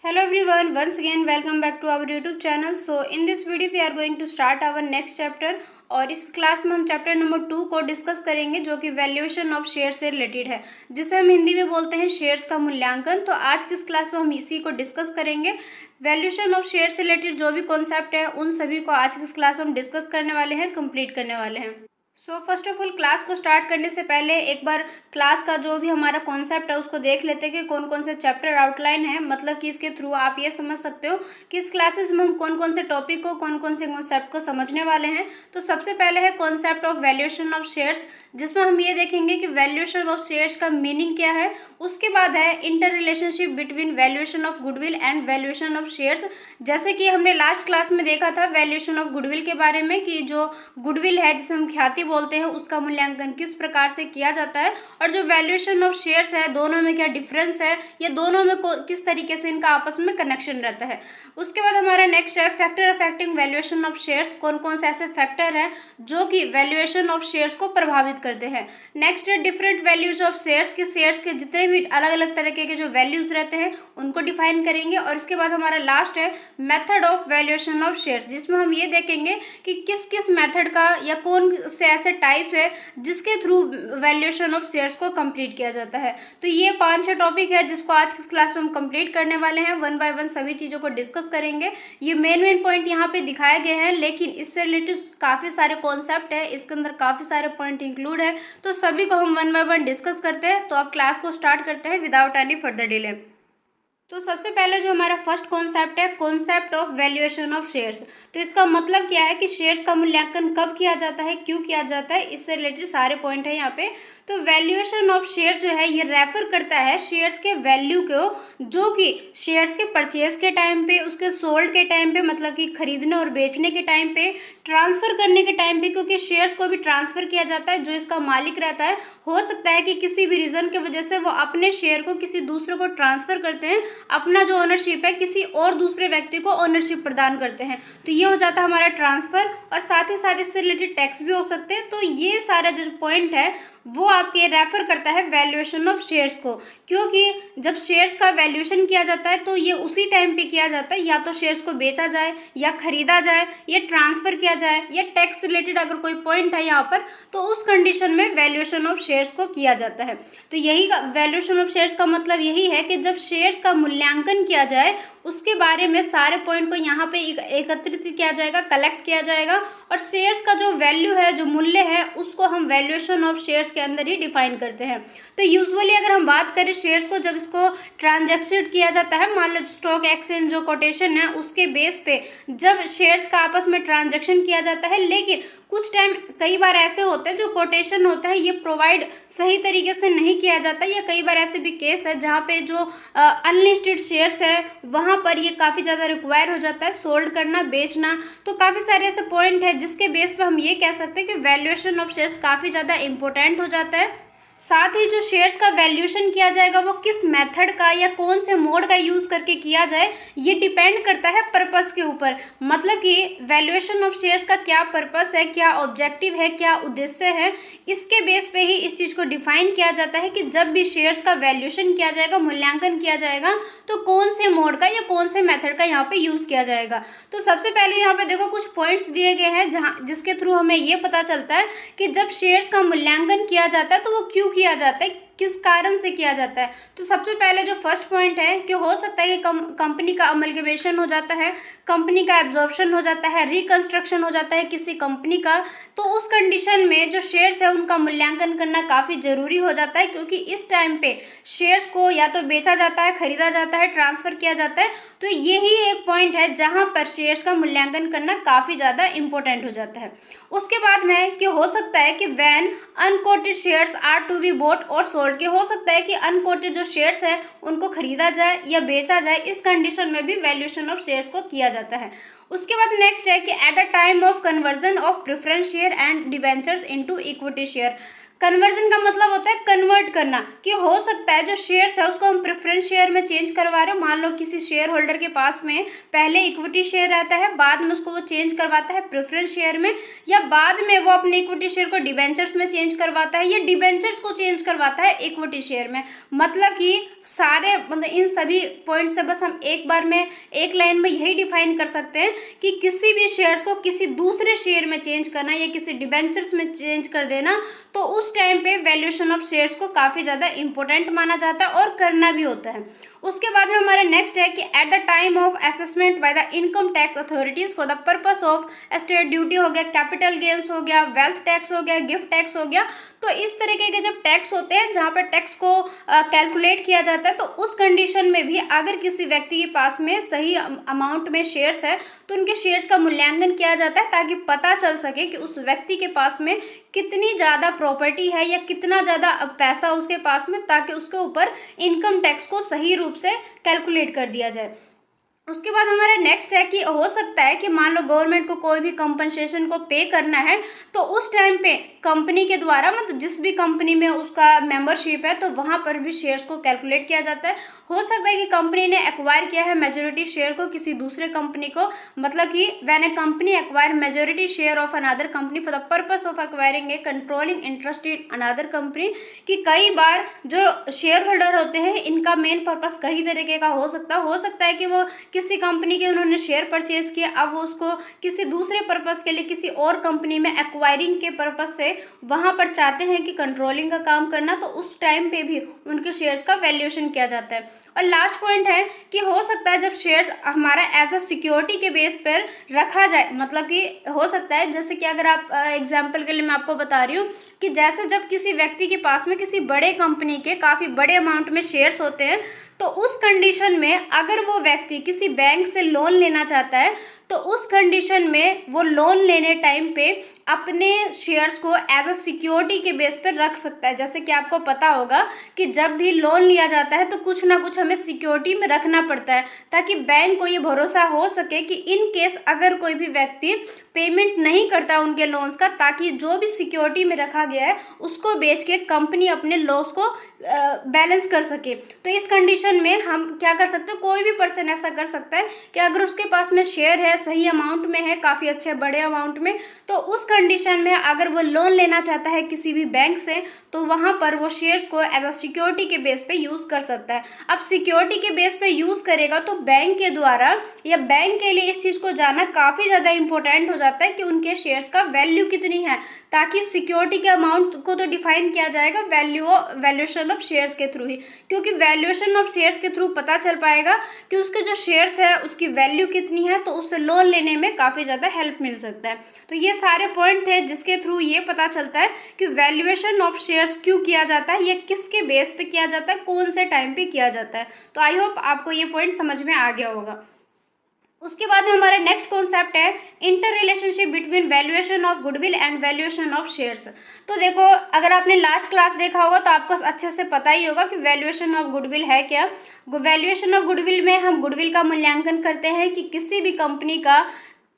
Hello everyone, once again welcome back to our YouTube channel. So in this video we are going to start our next chapter और इस class में हम chapter number 2 को discuss करेंगे जो कि valuation of share से related है, जिसे हम हिंदी में बोलते हैं शेयर्स का मूल्यांकन। तो आज की इस क्लास में हम इसी को डिस्कस करेंगे। वैल्यूएशन ऑफ शेयर से रिलेटेड जो भी कॉन्सेप्ट है उन सभी को आज की इस क्लास में हम डिस्कस करने वाले हैं, कंप्लीट करने वाले हैं। So first of all class को स्टार्ट करने से पहले एक बार क्लास का जो भी हमारा कॉन्सेप्ट है उसको देख लेते हैं कि कौन कौन से चैप्टर आउटलाइन है, मतलब कि इसके थ्रू आप ये समझ सकते हो कि इस क्लासेस में हम कौन कौन से टॉपिक को, कौन कौन से कॉन्सेप्ट को समझने वाले हैं। तो सबसे पहले है concept of valuation of shares, जिसमें हम ये देखेंगे कि वैल्यूएशन ऑफ शेयर्स का मीनिंग क्या है। उसके बाद है inter relationship between valuation of goodwill and valuation of shares, जैसे कि हमने लास्ट क्लास में देखा था वैल्यूएशन ऑफ गुडविल के बारे में कि जो गुडविल है जिसे हम ख्याति बोलते हैं उसका मूल्यांकन किस प्रकार से किया जाता है, और जो वैल्यूएशन ऑफ शेयर्स है दोनों में क्या डिफरेंस है या दोनों में किस तरीके से इनका आपस में कनेक्शन रहता है। उसके बाद हमारा नेक्स्ट है factor affecting valuation of shares, कौन कौन से ऐसे फैक्टर हैं जो कि वैल्यूएशन ऑफ शेयर्स को प्रभावित करते हैं। नेक्स्ट है डिफरेंट वैल्यूज ऑफ शेयर्स, के शेयर्स के जितने भी अलग अलग तरीके के जो वैल्यूज रहते हैं उनको डिफाइन करेंगे। और इसके बाद हमारा लास्ट है method of valuation of shares, जिसमें हम ये देखेंगे कि किस किस मेथड का या कौन से ऐसे टाइप है जिसके थ्रू वैल्यूएशन ऑफ शेयर्स को कंप्लीट किया जाता है। तो ये 5-6 टॉपिक है जिसको आज की क्लास में हम कंप्लीट करने वाले हैं। वन बाय वन सभी चीज़ों को डिस्कस करेंगे। ये मेन पॉइंट यहाँ पे दिखाए गए हैं, लेकिन इससे रिलेटेड काफ़ी सारे कॉन्सेप्ट है, इसके अंदर काफ़ी सारे पॉइंट इंक्लूड है, तो सभी को हम वन बाय वन डिस्कस करते हैं। तो अब क्लास को स्टार्ट करते हैं विदाउट एनी फर्दर डिले। तो सबसे पहले जो हमारा फर्स्ट कॉन्सेप्ट है concept of valuation of shares. तो इसका मतलब क्या है कि शेयर्स का मूल्यांकन कब किया जाता है, क्यों किया जाता है, इससे रिलेटेड सारे पॉइंट है यहाँ पे। तो वैल्यूएशन ऑफ शेयर जो है ये रेफर करता है शेयर्स के वैल्यू को, जो कि शेयर्स के परचेज के टाइम पे, उसके सोल्ड के टाइम पे, मतलब कि खरीदने और बेचने के टाइम पे, ट्रांसफ़र करने के टाइम पे, क्योंकि शेयर्स को भी ट्रांसफ़र किया जाता है। जो इसका मालिक रहता है, हो सकता है कि किसी भी रीज़न की वजह से वो अपने शेयर को किसी दूसरे को ट्रांसफ़र करते हैं, अपना जो ओनरशिप है किसी और दूसरे व्यक्ति को ओनरशिप प्रदान करते हैं। तो ये हो जाता है हमारा ट्रांसफ़र, और साथ ही साथ इससे रिलेटेड टैक्स भी हो सकते हैं। तो ये सारा जो पॉइंट है वो आपके रेफर करता है वैल्यूएशन ऑफ शेयर्स को, क्योंकि जब शेयर्स का वैल्यूएशन किया जाता है तो ये उसी टाइम पे किया जाता है, या तो शेयर्स को बेचा जाए या खरीदा जाए या ट्रांसफ़र किया जाए या टैक्स रिलेटेड अगर कोई पॉइंट है यहाँ पर, तो उस कंडीशन में वैल्यूएशन ऑफ शेयर्स को किया जाता है। तो यही वैल्यूएशन ऑफ शेयर्स का मतलब यही है कि जब शेयर्स का मूल्यांकन किया जाए उसके बारे में सारे पॉइंट को यहाँ पे एकत्रित किया जाएगा, कलेक्ट किया जाएगा, और शेयर्स का जो वैल्यू है, जो मूल्य है, उसको हम वैल्यूएशन ऑफ शेयर्स के अंदर ही डिफाइन करते हैं। तो यूजुअली अगर हम बात करें शेयर्स को, जब इसको ट्रांजैक्शन किया जाता है, मान लो स्टॉक एक्सचेंज जो कोटेशन है उसके बेस पे जब शेयर्स का आपस में ट्रांजैक्शन किया जाता है, लेकिन कुछ टाइम कई बार ऐसे होते हैं जो कोटेशन होता है ये प्रोवाइड सही तरीके से नहीं किया जाता, या कई बार ऐसे भी केस है जहाँ पे जो अनलिस्टेड शेयर्स है वहाँ पर ये काफ़ी ज़्यादा रिक्वायर हो जाता है सोल्ड करना, बेचना। तो काफ़ी सारे ऐसे पॉइंट है जिसके बेस पे हम ये कह सकते हैं कि वैल्यूएशन ऑफ शेयर्स काफ़ी ज़्यादा इंपॉर्टेंट हो जाता है। साथ ही जो शेयर्स का वैल्यूएशन किया जाएगा वो किस मेथड का या कौन से मोड का यूज़ करके किया जाए, ये डिपेंड करता है पर्पस के ऊपर। मतलब कि वैल्यूएशन ऑफ शेयर्स का क्या पर्पस है, क्या ऑब्जेक्टिव है, क्या उद्देश्य है, इसके बेस पे ही इस चीज़ को डिफाइन किया जाता है कि जब भी शेयर्स का वैल्यूएशन किया जाएगा, मूल्यांकन किया जाएगा, तो कौन से मोड का या कौन से मेथड का यहाँ पे यूज़ किया जाएगा। तो सबसे पहले यहाँ पे देखो कुछ पॉइंट्स दिए गए हैं जहाँ जिसके थ्रू हमें ये पता चलता है कि जब शेयर्स का मूल्यांकन किया जाता है तो वो क्यों किया जाता है, किस कारण से किया जाता है। तो सबसे पहले जो फर्स्ट पॉइंट है कि हो सकता है कि कंपनी का अमलगमेशन हो जाता है, कंपनी का एब्जॉर्प्शन हो जाता है, रिकंस्ट्रक्शन हो जाता है किसी कंपनी का। तो उस कंडीशन में जो शेयर्स है उनका मूल्यांकन करना काफ़ी ज़रूरी हो जाता है, क्योंकि इस टाइम पे शेयर्स को या तो बेचा जाता है, खरीदा जाता है, ट्रांसफ़र किया जाता है। तो यही एक पॉइंट है जहाँ पर शेयर्स का मूल्यांकन करना काफ़ी ज़्यादा इंपॉर्टेंट हो जाता है। उसके बाद में कि हो सकता है कि when unquoted shares are to be bought और सोल्ड, के हो सकता है कि अनकोटेड जो शेयर्स है उनको खरीदा जाए या बेचा जाए, इस कंडीशन में भी वैल्यूएशन ऑफ शेयर्स को किया जाता है। उसके बाद नेक्स्ट है कि at the time of conversion of preference share and debentures into equity share, conversion का मतलब होता है कन्वर्ट करना, कि हो सकता है जो शेयर्स है उसको हम प्रेफरेंस शेयर में चेंज करवा रहे हो। मान लो किसी शेयर होल्डर के पास में पहले इक्विटी शेयर रहता है, बाद में उसको वो चेंज करवाता है प्रेफरेंस शेयर में, या बाद में वो अपने इक्विटी शेयर को डिबेंचर्स में चेंज करवाता है, या डिबेंचर्स को चेंज करवाता है इक्विटी शेयर में। मतलब कि सारे मतलब इन सभी पॉइंट से बस हम एक बार में एक लाइन में यही डिफाइन कर सकते हैं कि किसी भी शेयर्स को किसी दूसरे शेयर में चेंज करना या किसी डिबेंचर्स में चेंज कर देना, तो उस टाइम पे वैल्यूएशन ऑफ शेयर्स को काफ़ी ज़्यादा इंपॉर्टेंट माना जाता है और करना भी होता है। उसके बाद में हमारा नेक्स्ट है कि at the time of assessment by the income tax authorities for the purpose of state duty हो गया, कैपिटल गेन्स हो गया, वेल्थ टैक्स हो गया, गिफ्ट टैक्स हो गया। तो इस तरीके के जब टैक्स होते हैं जहाँ पर टैक्स को कैलकुलेट किया जाता है, तो उस कंडीशन में भी अगर किसी व्यक्ति के पास में सही अमाउंट में शेयर्स है तो उनके शेयर्स का मूल्यांकन किया जाता है, ताकि पता चल सके कि उस व्यक्ति के पास में कितनी ज़्यादा प्रॉपर्टी है या कितना ज़्यादा पैसा उसके पास में, ताकि उसके ऊपर इनकम टैक्स को सही रूप से कैलकुलेट कर दिया जाए। उसके बाद हमारा नेक्स्ट है कि हो सकता है कि मान लो गवर्नमेंट को कोई भी कंपनसेशन को पे करना है, तो उस टाइम पे कंपनी के द्वारा मतलब जिस भी कंपनी में उसका मेंबरशिप है तो वहाँ पर भी शेयर्स को कैलकुलेट किया जाता है। हो सकता है कि कंपनी ने एक्वायर किया है मेजोरिटी शेयर को किसी दूसरे कंपनी को, मतलब कि when A company acquire majority share of another company for the purpose of acquiring A controlling interest in another company, कि कई बार जो शेयर होल्डर होते हैं इनका मेन पर्पस कई तरीके का हो सकता है कि वो किसी कंपनी के उन्होंने शेयर परचेज किया, अब वो उसको किसी दूसरे पर्पस के लिए किसी और कंपनी में एक्वायरिंग के पर्पस से वहाँ पर चाहते हैं कि कंट्रोलिंग का काम करना, तो उस टाइम पे भी उनके शेयर्स का वैल्यूएशन किया जाता है। और लास्ट पॉइंट है कि हो सकता है जब शेयर्स हमारा एज अ सिक्योरिटी के बेस पर रखा जाए, मतलब कि हो सकता है जैसे कि अगर आप एग्जांपल के लिए मैं आपको बता रही हूँ कि जैसे जब किसी व्यक्ति के पास में किसी बड़े कंपनी के काफ़ी बड़े अमाउंट में शेयर्स होते हैं, तो उस कंडीशन में अगर वो व्यक्ति किसी बैंक से लोन लेना चाहता है, तो उस कंडीशन में वो लोन लेने टाइम पे अपने शेयर्स को एज अ सिक्योरिटी के बेस पर रख सकता है। जैसे कि आपको पता होगा कि जब भी लोन लिया जाता है तो कुछ ना कुछ हमें सिक्योरिटी में रखना पड़ता है, ताकि बैंक को ये भरोसा हो सके कि इन केस अगर कोई भी व्यक्ति पेमेंट नहीं करता उनके लोन्स का, ताकि जो भी सिक्योरिटी में रखा गया है उसको बेच के कंपनी अपने लॉस को बैलेंस कर सके। तो इस कंडीशन में हम क्या कर सकते हैं, कोई भी पर्सन ऐसा कर सकता है कि अगर उसके पास में शेयर है, सही अमाउंट में है, काफ़ी अच्छे बड़े अमाउंट में, तो उस कंडीशन में अगर वो लोन लेना चाहता है किसी भी बैंक से, तो वहाँ पर वो शेयर्स को एज अ सिक्योरिटी के बेस पे यूज़ कर सकता है। अब सिक्योरिटी के बेस पे यूज़ करेगा तो बैंक के द्वारा या बैंक के लिए इस चीज़ को जानना काफ़ी ज़्यादा इंपॉर्टेंट हो जाता है कि उनके शेयर्स का वैल्यू कितनी है, ताकि सिक्योरिटी के अमाउंट को तो डिफाइन किया जाएगा वैल्यूएशन ऑफ शेयर्स के थ्रू ही, क्योंकि वैल्यूएशन ऑफ शेयर्स के थ्रू पता चल पाएगा कि उसके जो शेयर्स है उसकी वैल्यू कितनी है, तो उससे लोन लेने में काफ़ी ज़्यादा हेल्प मिल सकता है। तो ये सारे पॉइंट थे जिसके थ्रू ये पता चलता है कि वैल्यूएशन ऑफ शेयर्स क्यों किया जाता है, ये किसके बेस पे किया जाता है, कौन से टाइम पे किया जाता है। तो आई होप आपको ये पॉइंट समझ में आ गया होगा। उसके बाद में हमारा नेक्स्ट कॉन्सेप्ट है inter relationship between valuation of goodwill and valuation of shares. तो देखो, अगर आपने लास्ट क्लास देखा होगा तो आपको अच्छे से पता ही होगा कि वैल्यूएशन ऑफ गुडविल है क्या। वैल्यूएशन ऑफ गुडविल में हम गुडविल का मूल्यांकन करते हैं कि किसी भी कंपनी का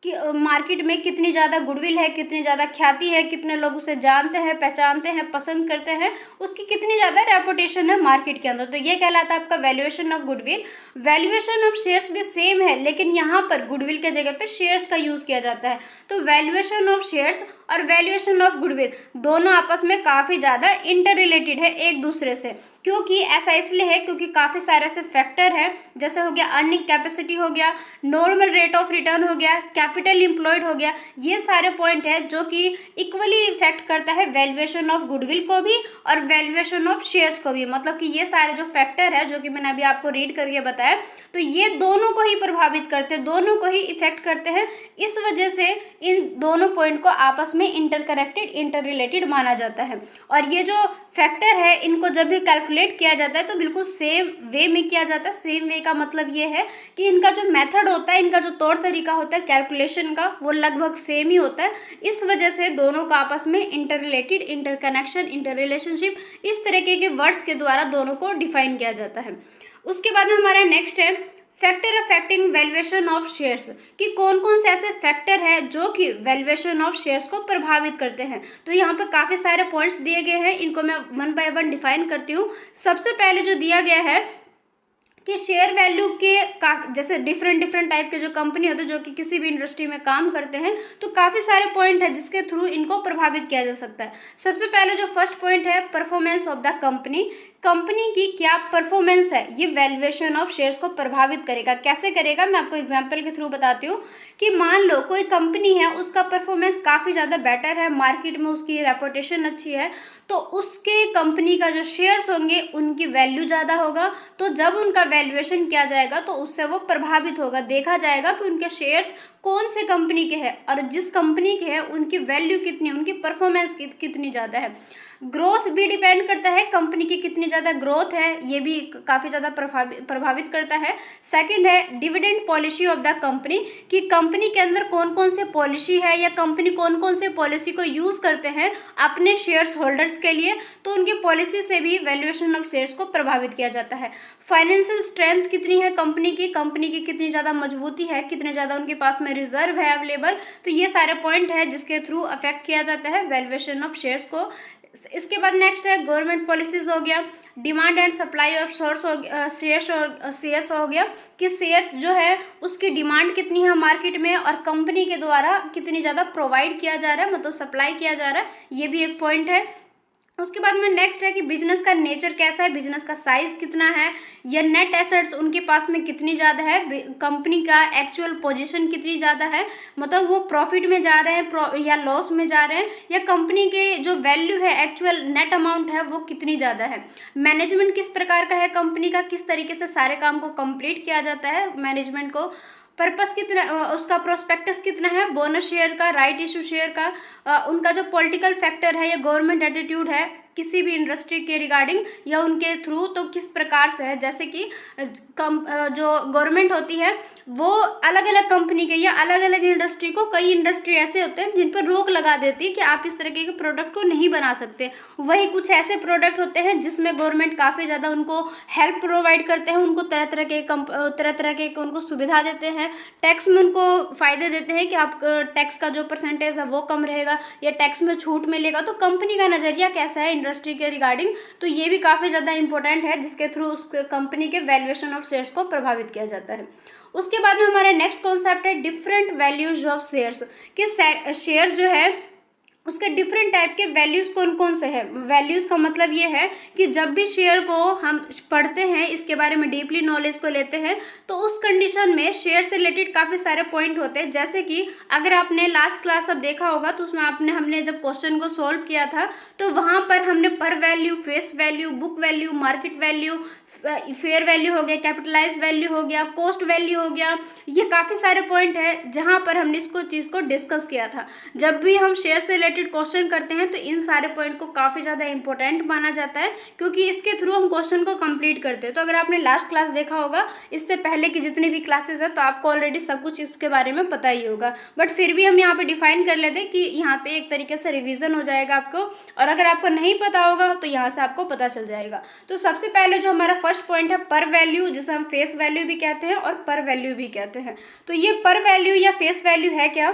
कि मार्केट में कितनी ज़्यादा गुडविल है, कितनी ज़्यादा ख्याति है, कितने लोग उसे जानते हैं, पहचानते हैं, पसंद करते हैं, उसकी कितनी ज़्यादा रेपुटेशन है मार्केट के अंदर, तो ये कहलाता है आपका valuation of goodwill. Valuation of shares भी सेम है, लेकिन यहाँ पर गुडविल के जगह पे शेयर्स का यूज़ किया जाता है। तो वैल्यूएशन ऑफ शेयर्स और वैल्यूएशन ऑफ गुडविल दोनों आपस में काफ़ी ज़्यादा इंटर रिलेटेड है एक दूसरे से। क्योंकि ऐसा इसलिए है क्योंकि काफ़ी सारे ऐसे फैक्टर हैं, जैसे हो गया अर्निंग कैपेसिटी हो गया, नॉर्मल रेट ऑफ रिटर्न हो गया, कैपिटल एम्प्लॉयड हो गया, ये सारे पॉइंट है जो कि इक्वली इफेक्ट करता है वैल्यूएशन ऑफ गुडविल को भी और वैल्यूएशन ऑफ शेयर्स को भी। मतलब कि ये सारे जो फैक्टर है जो कि मैंने अभी आपको रीड करके बताया, तो ये दोनों को ही प्रभावित करते हैं, दोनों को ही इफेक्ट करते हैं। इस वजह से इन दोनों पॉइंट को आपस में इंटरकनेक्टेड, इंटर रिलेटेड माना जाता है। और ये जो फैक्टर है इनको जब भी कैलकुलेट किया जाता है तो बिल्कुल सेम वे में किया जाता है। सेम वे का मतलब ये है कि इनका जो मेथड होता है, इनका जो तौर तरीका होता है कैलकुलेशन का, वो लगभग सेम ही होता है। इस वजह से दोनों का आपस में inter related, inter connection, inter relationship, इस तरीके के वर्ड्स के द्वारा दोनों को डिफाइन किया जाता है। उसके बाद में हमारा नेक्स्ट है factor affecting valuation of shares, कि कौन कौन से ऐसे फैक्टर है जो कि वैल्यूएशन ऑफ शेयर्स को प्रभावित करते हैं। तो यहाँ पे काफ़ी सारे पॉइंट्स दिए गए हैं, इनको मैं वन बाय वन डिफाइन करती हूँ। सबसे पहले जो दिया गया है कि शेयर वैल्यू के जैसे डिफरेंट टाइप के जो कंपनी होते हैं जो कि किसी भी इंडस्ट्री में काम करते हैं, तो काफ़ी सारे पॉइंट है जिसके थ्रू इनको प्रभावित किया जा सकता है। सबसे पहले जो फर्स्ट पॉइंट है, performance of the company, company की क्या परफॉर्मेंस है, ये वैल्यूएशन ऑफ शेयर्स को प्रभावित करेगा। कैसे करेगा, मैं आपको एग्जांपल के थ्रू बताती हूँ कि मान लो कोई कंपनी है, उसका परफॉर्मेंस काफ़ी ज़्यादा बेटर है, मार्केट में उसकी रेपुटेशन अच्छी है, तो उसके कंपनी का जो शेयर्स होंगे उनकी वैल्यू ज़्यादा होगा। तो जब उनका वैल्यूएशन किया जाएगा तो उससे वो प्रभावित होगा, देखा जाएगा कि उनके शेयर्स कौन से कंपनी के हैं और जिस कंपनी के हैं उनकी वैल्यू कितनी, उनकी परफॉर्मेंस कितनी ज़्यादा है। ग्रोथ भी डिपेंड करता है, कंपनी की कितनी ज़्यादा ग्रोथ है, ये भी काफ़ी ज़्यादा प्रभावित करता है। सेकंड है dividend policy of the company, कि कंपनी के अंदर कौन कौन से पॉलिसी है या कंपनी कौन कौन से पॉलिसी को यूज़ करते हैं अपने शेयर्स होल्डर्स के लिए, तो उनकी पॉलिसी से भी वैल्यूएशन ऑफ शेयर्स को प्रभावित किया जाता है। फाइनेंशियल स्ट्रेंथ कितनी है कंपनी की कितनी ज़्यादा मजबूती है, कितने ज़्यादा उनके पास में रिजर्व है अवेलेबल, तो ये सारे पॉइंट है जिसके थ्रू अफेक्ट किया जाता है वैल्यूएशन ऑफ शेयर्स को। इसके बाद नेक्स्ट है गवर्नमेंट पॉलिसीज हो गया, demand and supply of source हो शेयर्स हो गया, कि शेयर्स जो है उसकी डिमांड कितनी है मार्केट में और कंपनी के द्वारा कितनी ज़्यादा प्रोवाइड किया जा रहा है, मतलब सप्लाई किया जा रहा है, ये भी एक पॉइंट है। उसके बाद में नेक्स्ट है कि बिजनेस का नेचर कैसा है, बिजनेस का साइज कितना है, या नेट एसेट्स उनके पास में कितनी ज़्यादा है, कंपनी का एक्चुअल पोजीशन कितनी ज़्यादा है, मतलब वो प्रॉफिट में जा रहे हैं या लॉस में जा रहे हैं, या कंपनी के जो वैल्यू है एक्चुअल नेट अमाउंट है वो कितनी ज़्यादा है। मैनेजमेंट किस प्रकार का है कंपनी का, किस तरीके से सारे काम को कंप्लीट किया जाता है मैनेजमेंट को। पर्पस कितना, उसका प्रोस्पेक्टस कितना है, बोनस शेयर का, राइट इशू शेयर का, उनका जो पॉलिटिकल फैक्टर है या गवर्नमेंट एटीट्यूड है किसी भी इंडस्ट्री के रिगार्डिंग या उनके थ्रू, तो किस प्रकार से है। जैसे कि जो गवर्नमेंट होती है वो अलग अलग कंपनी के या अलग अलग इंडस्ट्री को, कई इंडस्ट्री ऐसे होते हैं जिन पर रोक लगा देती है कि आप इस तरीके के प्रोडक्ट को नहीं बना सकते। वही कुछ ऐसे प्रोडक्ट होते हैं जिसमें गवर्नमेंट काफ़ी ज़्यादा उनको हेल्प प्रोवाइड करते हैं, उनको तरह तरह के उनको सुविधा देते हैं, टैक्स में उनको फ़ायदे देते हैं कि आप टैक्स का जो परसेंटेज है वो कम रहेगा या टैक्स में छूट मिलेगा। तो कंपनी का नज़रिया कैसा है इंडस्ट्री के रिगार्डिंग, तो ये भी काफ़ी ज़्यादा इंपॉर्टेंट है जिसके थ्रू उस कंपनी के वैल्यूएशन ऑफ शेयर्स को प्रभावित किया जाता है। उसके बाद में हमारा नेक्स्ट कॉन्सेप्ट है डिफरेंट वैल्यूज ऑफ शेयर्स, कि शेयर जो है उसके डिफरेंट टाइप के वैल्यूज़ कौन कौन से हैं। वैल्यूज़ का मतलब ये है कि जब भी शेयर को हम पढ़ते हैं, इसके बारे में डीपली नॉलेज को लेते हैं, तो उस कंडीशन में शेयर से रिलेटेड काफ़ी सारे पॉइंट होते हैं। जैसे कि अगर आपने लास्ट क्लास अब देखा होगा तो उसमें हमने जब क्वेश्चन को सॉल्व किया था तो वहाँ पर हमने पर value, face value, book value, market value, fair value हो गया, कैपिटलाइज वैल्यू हो गया, कॉस्ट वैल्यू हो गया, ये काफ़ी सारे पॉइंट है जहाँ पर हमने इसको चीज़ को डिस्कस किया था। जब भी हम शेयर से रिलेटेड क्वेश्चन करते हैं तो इन सारे पॉइंट को काफ़ी ज़्यादा इंपॉर्टेंट माना जाता है क्योंकि इसके थ्रू हम क्वेश्चन को कंप्लीट करते हैं। तो अगर आपने लास्ट क्लास देखा होगा, इससे पहले की जितनी भी क्लासेस है, तो आपको ऑलरेडी सब कुछ इसके बारे में पता ही होगा, बट फिर भी हम यहाँ पे डिफाइन कर लेते हैं कि यहाँ पे एक तरीके से रिवीजन हो जाएगा आपको, और अगर आपको नहीं पता होगा तो यहाँ से आपको पता चल जाएगा। तो सबसे पहले जो हमारा फर्स्ट पॉइंट है पर वैल्यू, जिसे हम फेस वैल्यू भी कहते हैं और पर वैल्यू भी कहते हैं। तो ये पर वैल्यू या फेस वैल्यू है क्या?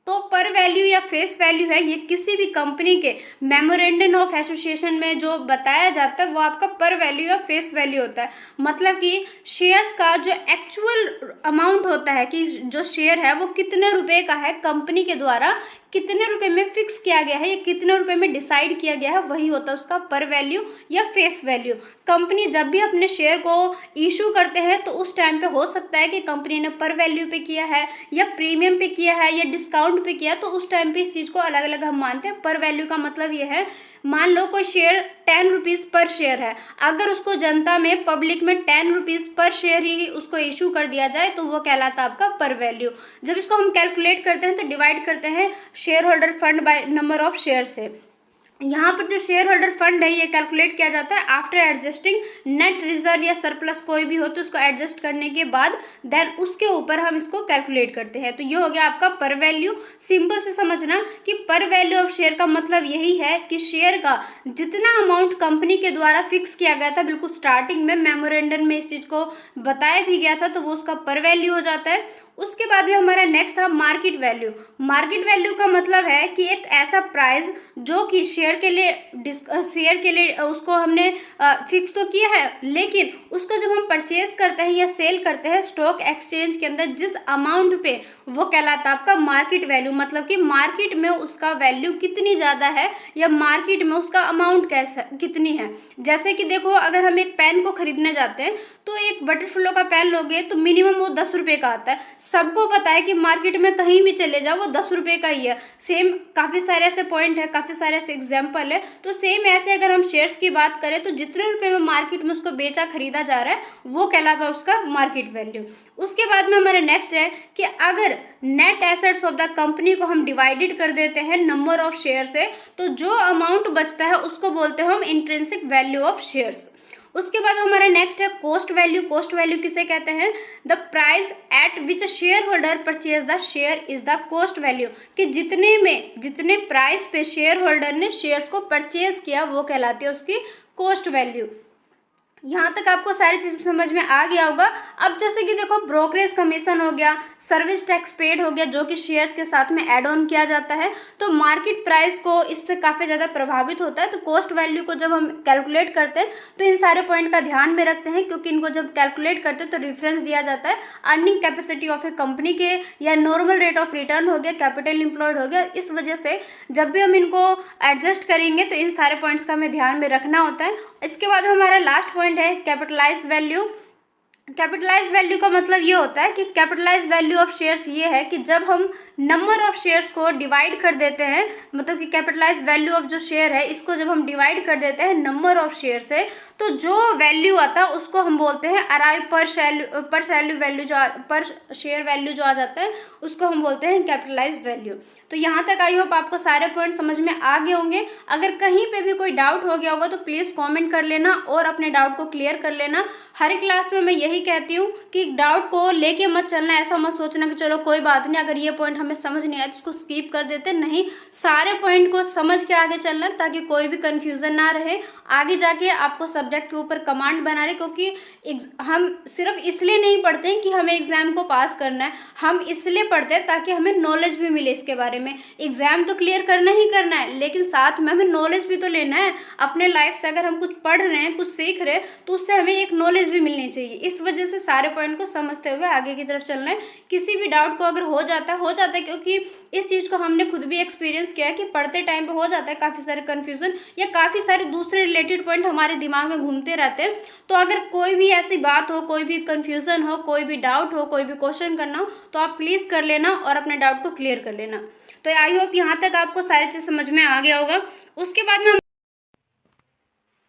तो पर वैल्यू या फेस वैल्यू है, ये किसी भी कंपनी के मेमोरेंडम ऑफ एसोसिएशन में जो बताया जाता है वो आपका पर वैल्यू या फेस वैल्यू होता है। मतलब कि शेयर्स का जो एक्चुअल अमाउंट होता है कि जो शेयर है वो कितने रुपए का है, कंपनी के द्वारा कितने रुपए में फिक्स किया गया है या कितने रुपए में डिसाइड किया गया है, वही होता है उसका पर वैल्यू या फेस वैल्यू। कंपनी जब भी अपने शेयर को इशू करते हैं तो उस टाइम पे हो सकता है कि कंपनी ने पर वैल्यू पे किया है या प्रीमियम पे किया है या डिस्काउंट पे किया, तो उस टाइम पे इस चीज़ को अलग अलग हम मानते हैं। पर वैल्यू का मतलब ये है, मान लो कोई शेयर 10 रुपीज़ पर शेयर है, अगर उसको जनता में पब्लिक में 10 रुपीज़ पर शेयर ही उसको इशू कर दिया जाए तो वो कहलाता है आपका पर वैल्यू। जब इसको हम कैलकुलेट करते हैं तो डिवाइड करते हैं share holder fund by number of share से। यहाँ पर जो शेयर होल्डर फंड है ये कैलकुलेट किया जाता है आफ्टर एडजस्टिंग नेट रिजर्व या सरप्लस कोई भी हो तो उसको एडजस्ट करने के बाद देन उसके ऊपर हम इसको कैलकुलेट करते हैं। तो ये हो गया आपका पर वैल्यू। सिंपल से समझना कि पर वैल्यू ऑफ शेयर का मतलब यही है कि शेयर का जितना अमाउंट कंपनी के द्वारा फिक्स किया गया था, बिल्कुल स्टार्टिंग में मेमोरेंडम में इस चीज़ को बताया भी गया था, तो वो उसका पर वैल्यू हो जाता है। उसके बाद में हमारा नेक्स्ट था मार्केट वैल्यू। मार्केट वैल्यू का मतलब है कि एक ऐसा प्राइस जो कि शेयर के लिए उसको हमने फिक्स तो किया है, लेकिन उसको जब हम परचेज करते हैं या सेल करते हैं स्टॉक एक्सचेंज के अंदर जिस अमाउंट पे, वो कहलाता है आपका मार्केट वैल्यू। मतलब कि मार्केट में उसका वैल्यू कितनी ज़्यादा है या मार्केट में उसका अमाउंट कितनी है। जैसे कि देखो, अगर हम एक पेन को खरीदने जाते हैं तो एक बटरफ्लो का पेन लोगे तो मिनिमम वो 10 रुपये का आता है। सबको पता है कि मार्केट में कहीं भी चले जाओ वो 10 रुपये का ही है। सेम काफ़ी सारे ऐसे पॉइंट है, काफ़ी सारे ऐसे एग्जाम्पल है। तो सेम ऐसे अगर हम शेयर्स की बात करें तो जितने रुपए में मार्केट में उसको बेचा खरीदा जा रहा है वो कहलाता है उसका मार्केट वैल्यू। उसके बाद में हमारा नेक्स्ट है कि अगर net assets of the company को हम डिवाइडेड कर देते हैं नंबर ऑफ शेयर से, तो जो अमाउंट बचता है उसको बोलते हैं हम इंट्रिंसिक वैल्यू ऑफ शेयर्स। उसके बाद हमारा नेक्स्ट है कॉस्ट वैल्यू। कॉस्ट वैल्यू किसे कहते हैं? The price at which share holder purchase the share is the cost value. कि जितने प्राइस पे शेयर होल्डर ने शेयर्स को परचेज किया वो कहलाती है उसकी कॉस्ट वैल्यू। यहाँ तक आपको सारी चीज़ समझ में आ गया होगा। अब जैसे कि देखो, ब्रोकरेज कमीशन हो गया, सर्विस टैक्स पेड हो गया जो कि शेयर्स के साथ में ऐड ऑन किया जाता है, तो मार्केट प्राइस को इससे काफ़ी ज़्यादा प्रभावित होता है। तो कॉस्ट वैल्यू को जब हम कैलकुलेट करते हैं तो इन सारे पॉइंट का ध्यान में रखते हैं, क्योंकि इनको जब कैलकुलेट करते हैं तो रेफरेंस दिया जाता है earning capacity of A company के, या नॉर्मल रेट ऑफ रिटर्न हो गया, कैपिटल एम्प्लॉयड हो गया। इस वजह से जब भी हम इनको एडजस्ट करेंगे तो इन सारे पॉइंट्स का हमें ध्यान में रखना होता है। इसके बाद हमारा लास्ट पॉइंट है कैपिटलाइज वैल्यू। कैपिटलाइज वैल्यू का मतलब ये होता है कि कैपिटलाइज वैल्यू ऑफ शेयर्स ये है कि जब हम नंबर ऑफ शेयर्स को डिवाइड कर देते हैं, मतलब कि कैपिटलाइज वैल्यू ऑफ जो शेयर है इसको जब हम डिवाइड कर देते हैं नंबर ऑफ शेयर से, तो जो वैल्यू आता है उसको हम बोलते हैं अराइव पर शेयर वैल्यू जो आ जाता है उसको हम बोलते हैं कैपिटलाइज वैल्यू। तो यहाँ तक आई होप आपको सारे पॉइंट समझ में आ गए होंगे। अगर कहीं पे भी कोई डाउट हो गया होगा तो प्लीज़ कमेंट कर लेना और अपने डाउट को क्लियर कर लेना। हर एक क्लास में मैं यही कहती हूँ कि डाउट को लेके मत चलना, ऐसा मत सोचना कि चलो कोई बात नहीं, अगर ये पॉइंट हमें समझ नहीं आया तो उसको स्किप कर देते। नहीं, सारे पॉइंट को समझ के आगे चलना ताकि कोई भी कन्फ्यूज़न ना रहे आगे जाके आपको सब्जेक्ट के ऊपर कमांड बना रहे। क्योंकि हम सिर्फ इसलिए नहीं पढ़ते हैं कि हमें एग्ज़ाम को पास करना है, हम इसलिए पढ़ते हैं ताकि हमें नॉलेज भी मिले इसके बारे में। एग्ज़ाम तो क्लियर करना ही करना है, लेकिन साथ में हमें नॉलेज भी तो लेना है अपने लाइफ से। अगर हम कुछ पढ़ रहे हैं, कुछ सीख रहे हैं, तो उससे हमें एक नॉलेज भी मिलनी चाहिए। इस वजह से सारे पॉइंट को समझते हुए आगे की तरफ चलना है। किसी भी डाउट को अगर हो जाता है क्योंकि इस चीज़ को हमने खुद भी एक्सपीरियंस किया है कि पढ़ते टाइम पे हो जाता है काफ़ी सारे कन्फ्यूज़न या काफ़ी सारे दूसरे रिलेटेड पॉइंट हमारे दिमाग में घूमते रहते हैं। तो अगर कोई भी ऐसी बात हो, कोई भी कन्फ्यूज़न हो, कोई भी डाउट हो, कोई भी क्वेश्चन करना हो, तो आप प्लीज़ कर लेना और अपने डाउट को क्लियर कर लेना। तो आई होप यहाँ तक आपको सारी चीज़ समझ में आ गया होगा। उसके बाद में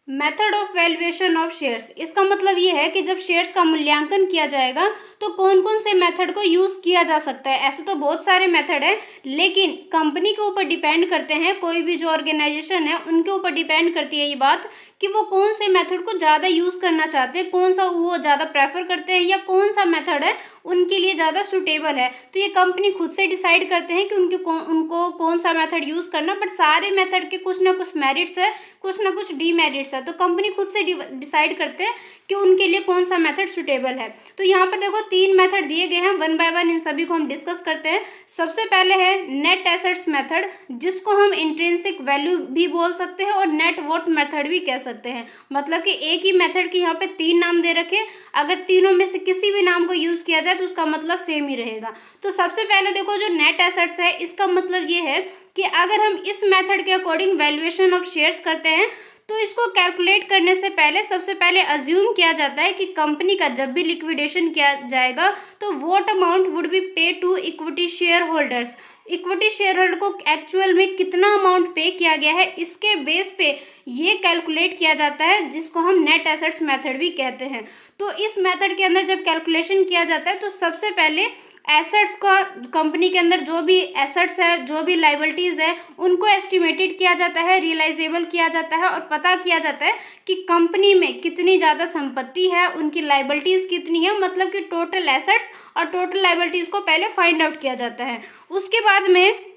method of valuation of shares, इसका मतलब ये है कि जब शेयर्स का मूल्यांकन किया जाएगा तो कौन कौन से मेथड को यूज़ किया जा सकता है। ऐसे तो बहुत सारे मेथड है, लेकिन कंपनी के ऊपर डिपेंड करते हैं, कोई भी जो ऑर्गेनाइजेशन है उनके ऊपर डिपेंड करती है ये बात कि वो कौन से मेथड को ज़्यादा यूज़ करना चाहते हैं, कौन सा वो ज़्यादा प्रेफर करते हैं या कौन सा मेथड है उनके लिए ज़्यादा सूटेबल है। तो ये कंपनी खुद से डिसाइड करते हैं कि उनको कौन सा मेथड यूज़ करना। बट सारे मेथड के कुछ ना कुछ मेरिट्स है, कुछ ना कुछ डीमेरिट्स है, तो कंपनी खुद से डिसाइड करते हैं कि उनके लिए कौन सा मेथड सूटेबल है। तो यहाँ पर देखो 3 मेथड दिए गए हैं, वन बाय वन इन सभी को हम डिस्कस करते हैं। सबसे पहले है नेट एसेट्स मेथड, जिसको हम इंट्रिंसिक वैल्यू भी बोल सकते हैं और नेट वर्थ मेथड भी कह सकते हैं। मतलब कि एक ही मेथड के यहाँ पे 3 नाम दे रखे, अगर तीनों में से किसी भी नाम को यूज़ किया जाए तो उसका मतलब सेम ही रहेगा। तो सबसे पहले देखो जो नेट एसेट्स है, इसका मतलब ये है कि अगर हम इस मेथड के अकॉर्डिंग वैल्यूएशन ऑफ शेयर्स करते हैं तो इसको कैलकुलेट करने से पहले सबसे पहले अज्यूम किया जाता है कि कंपनी का जब भी लिक्विडेशन किया जाएगा तो what amount would be pay to equity share holders. Equity share holder को एक्चुअल में कितना अमाउंट पे किया गया है, इसके बेस पे ये कैलकुलेट किया जाता है, जिसको हम नेट एसेट्स मेथड भी कहते हैं। तो इस मेथड के अंदर जब कैलकुलेशन किया जाता है तो सबसे पहले एसेट्स का, कंपनी के अंदर जो भी एसेट्स है, जो भी लाइबिलिटीज़ है, उनको एस्टिमेटेड किया जाता है, रियलाइजेबल किया जाता है और पता किया जाता है कि कंपनी में कितनी ज़्यादा संपत्ति है, उनकी लाइबिलिटीज़ कितनी है, मतलब कि टोटल एसेट्स और टोटल लाइबिलिटीज़ को पहले फाइंड आउट किया जाता है। उसके बाद में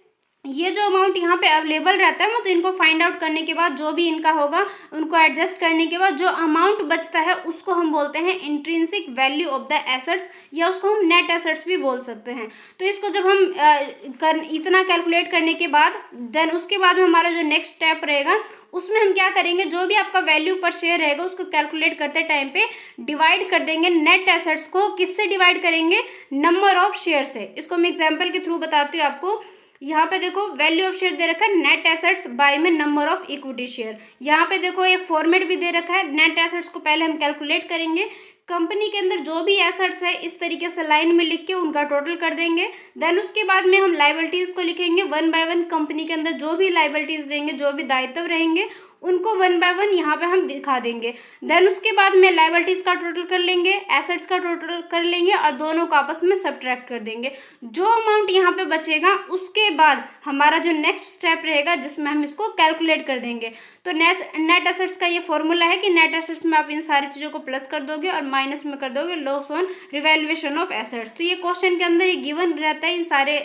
ये जो अमाउंट यहाँ पे अवेलेबल रहता है, मतलब इनको फाइंड आउट करने के बाद जो भी इनका होगा उनको एडजस्ट करने के बाद जो अमाउंट बचता है उसको हम बोलते हैं intrinsic value of the assets, या उसको हम नेट एसेट्स भी बोल सकते हैं। तो इसको जब हम इतना कैलकुलेट करने के बाद देन उसके बाद में हमारा जो नेक्स्ट स्टेप रहेगा उसमें हम क्या करेंगे, जो भी आपका वैल्यू पर शेयर रहेगा उसको कैलकुलेट करते टाइम पे डिवाइड कर देंगे नेट एसेट्स को। किससे डिवाइड करेंगे? नंबर ऑफ शेयर से। इसको मैं एग्जांपल के थ्रू बताती हूँ आपको। यहाँ पे देखो वैल्यू ऑफ शेयर दे रखा है नेट एसेट्स बाय में नंबर ऑफ इक्विटी शेयर। यहाँ पे देखो एक फॉर्मेट भी दे रखा है। नेट एसेट्स को पहले हम कैलकुलेट करेंगे, कंपनी के अंदर जो भी एसेट्स है इस तरीके से लाइन में लिख के उनका टोटल कर देंगे। देन उसके बाद में हम लाइबिलिटीज़ को लिखेंगे वन बाय वन। कंपनी के अंदर जो भी लाइबिलिटीज़ रहेंगे, जो भी दायित्व रहेंगे, उनको वन बाय वन यहाँ पे हम दिखा देंगे। देन उसके बाद में लाइबिलिटीज़ का टोटल कर लेंगे, एसेट्स का टोटल कर लेंगे और दोनों को आपस में सब्ट्रैक्ट कर देंगे। जो अमाउंट यहाँ पे बचेगा उसके बाद हमारा जो नेक्स्ट स्टेप रहेगा जिसमें हम इसको कैलकुलेट कर देंगे। तो नेट एसेट्स का ये फॉर्मूला है कि नेट एसेट्स में आप इन सारी चीज़ों को प्लस कर दोगे और माइनस में कर दोगे loss on revaluation of assets. तो ये क्वेश्चन के अंदर ये गिवन रहता है। इन सारे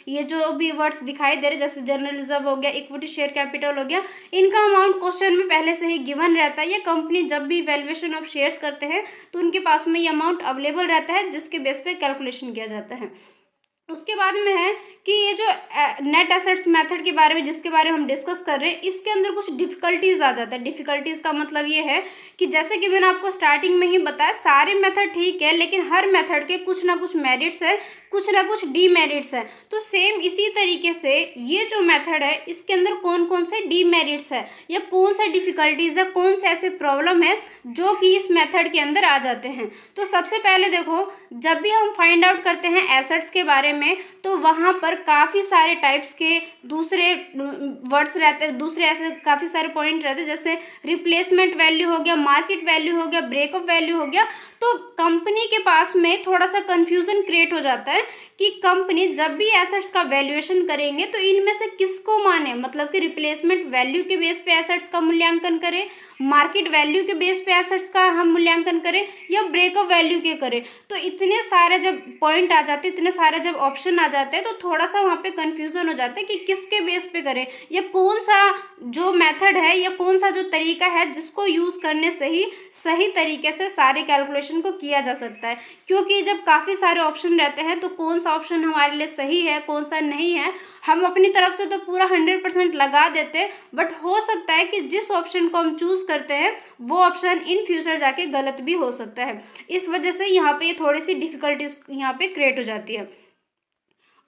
ये जो भी वर्ड्स दिखाई दे रहे जैसे जनरल रिजर्व हो गया, इक्विटी शेयर कैपिटल हो गया, इनका अमाउंट क्वेश्चन में पहले से ही गिवन रहता है। या कंपनी जब भी वैल्यूएशन ऑफ शेयर्स करते हैं तो उनके पास में ये अमाउंट अवेलेबल रहता है जिसके बेस पे कैलकुलेशन किया जाता है। उसके बाद में है कि ये जो नेट एसेट्स मेथड के बारे में जिसके बारे में हम डिस्कस कर रहे हैं, इसके अंदर कुछ डिफ़िकल्टीज़ आ जाता है। डिफ़िकल्टीज़ का मतलब ये है कि जैसे कि मैंने आपको स्टार्टिंग में ही बताया, सारे मेथड ठीक है लेकिन हर मेथड के कुछ ना कुछ मेरिट्स है, कुछ ना कुछ डीमेरिट्स है। तो सेम इसी तरीके से ये जो मेथड है इसके अंदर कौन कौन से डीमेरिट्स है या कौन सा डिफ़िकल्टीज़ है, कौन से ऐसे प्रॉब्लम है जो कि इस मेथड के अंदर आ जाते हैं। तो सबसे पहले देखो, जब भी हम फाइंड आउट करते हैं एसेट्स के बारे में तो वहाँ पर काफ़ी सारे टाइप्स के दूसरे वर्ड्स रहते हैं, दूसरे ऐसे काफ़ी सारे पॉइंट रहते हैं, जैसे रिप्लेसमेंट वैल्यू हो गया, मार्केट वैल्यू हो गया, ब्रेकअप वैल्यू हो गया। तो कंपनी के पास में थोड़ा सा कन्फ्यूज़न क्रिएट हो जाता है कि कंपनी जब भी एसेट्स का वैल्यूएशन करेंगे तो इनमें से किसको माने, मतलब कि रिप्लेसमेंट वैल्यू के बेस पे एसेट्स का मूल्यांकन करें, मार्केट वैल्यू के बेस पे एसेट्स का हम मूल्यांकन करें या ब्रेकअप वैल्यू के करें। तो इतने सारे जब पॉइंट आ जाते हैं, इतने सारे जब ऑप्शन आ जाते हैं तो थोड़ा सा वहाँ पे कन्फ्यूज़न हो जाता है कि किसके बेस पे करें या कौन सा जो मेथड है या कौन सा जो तरीका है जिसको यूज़ करने से ही सही तरीके से सारे कैलकुलेशन को किया जा सकता है। क्योंकि जब काफ़ी सारे ऑप्शन रहते हैं तो कौन सा ऑप्शन हमारे लिए सही है, कौन सा नहीं है, हम अपनी तरफ से तो पूरा 100% लगा देते हैं, बट हो सकता है कि जिस ऑप्शन को हम चूज़ करते हैं वो ऑप्शन इन फ्यूचर जाके गलत भी हो सकता है। इस वजह से यहाँ पे थोड़ी सी डिफ़िकल्टीज यहाँ पे क्रिएट हो जाती है।